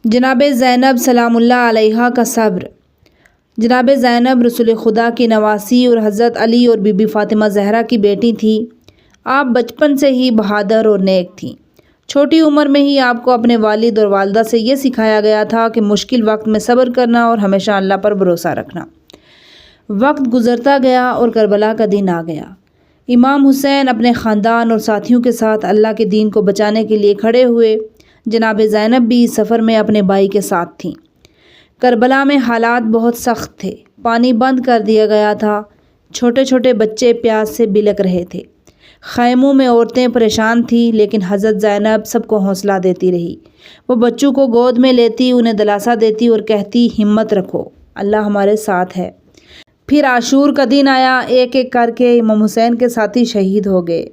جناب زینب سلام اللہ علیہا کا صبر۔ جناب زینب رسول خدا کی نواسی اور حضرت علی اور بی بی فاطمہ زہرا کی بیٹی تھی۔ آپ بچپن سے ہی بہادر اور نیک تھیں۔ چھوٹی عمر میں ہی آپ کو اپنے والد اور والدہ سے یہ سکھایا گیا تھا کہ مشکل وقت میں صبر کرنا اور ہمیشہ اللہ پر بھروسہ رکھنا۔ وقت گزرتا گیا اور کربلا کا دن آ گیا۔ امام حسین اپنے خاندان اور ساتھیوں کے ساتھ اللہ کے دین کو بچانے کے لیے کھڑے ہوئے۔ جناب زینب بھی اس سفر میں اپنے بھائی کے ساتھ تھیں۔ کربلا میں حالات بہت سخت تھے۔ پانی بند کر دیا گیا تھا۔ چھوٹے چھوٹے بچے پیاس سے بلک رہے تھے۔ خیموں میں عورتیں پریشان تھیں، لیکن حضرت زینب سب کو حوصلہ دیتی رہی۔ وہ بچوں کو گود میں لیتی، انہیں دلاسا دیتی اور کہتی، ہمت رکھو، اللہ ہمارے ساتھ ہے۔ پھر عاشور کا دن آیا۔ ایک ایک کر کے امام حسین کے ساتھی شہید ہو گئے۔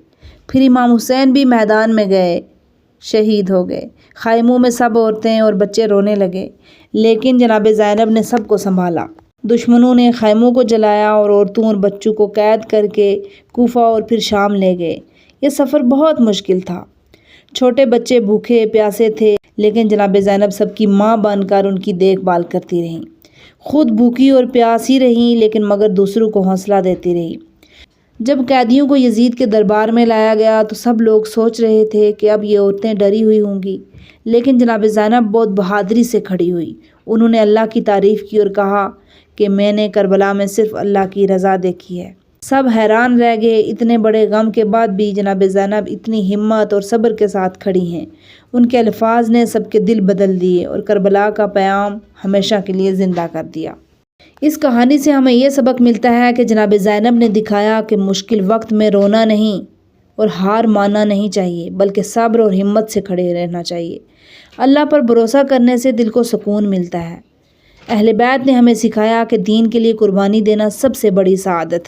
پھر امام حسین بھی میدان میں گئے، شہید ہو گئے۔ خیموں میں سب عورتیں اور بچے رونے لگے، لیکن جناب زینب نے سب کو سنبھالا۔ دشمنوں نے خیموں کو جلایا اور عورتوں اور بچوں کو قید کر کے کوفہ اور پھر شام لے گئے۔ یہ سفر بہت مشکل تھا۔ چھوٹے بچے بھوکے پیاسے تھے، لیکن جناب زینب سب کی ماں بن کر ان کی دیکھ بھال کرتی رہیں۔ خود بھوکی اور پیاسی رہیں، لیکن مگر دوسروں کو حوصلہ دیتی رہی۔ جب قیدیوں کو یزید کے دربار میں لایا گیا تو سب لوگ سوچ رہے تھے کہ اب یہ عورتیں ڈری ہوئی ہوں گی، لیکن جناب زینب بہت بہادری سے کھڑی ہوئی۔ انہوں نے اللہ کی تعریف کی اور کہا کہ میں نے کربلا میں صرف اللہ کی رضا دیکھی ہے۔ سب حیران رہ گئے۔ اتنے بڑے غم کے بعد بھی جناب زینب اتنی ہمت اور صبر کے ساتھ کھڑی ہیں۔ ان کے الفاظ نے سب کے دل بدل دیے اور کربلا کا پیام ہمیشہ کے لیے زندہ کر دیا۔ اس کہانی سے ہمیں یہ سبق ملتا ہے کہ جناب زینب نے دکھایا کہ مشکل وقت میں رونا نہیں اور ہار ماننا نہیں چاہیے، بلکہ صبر اور ہمت سے کھڑے رہنا چاہیے۔ اللہ پر بھروسہ کرنے سے دل کو سکون ملتا ہے۔ اہل بیت نے ہمیں سکھایا کہ دین کے لیے قربانی دینا سب سے بڑی سعادت ہے۔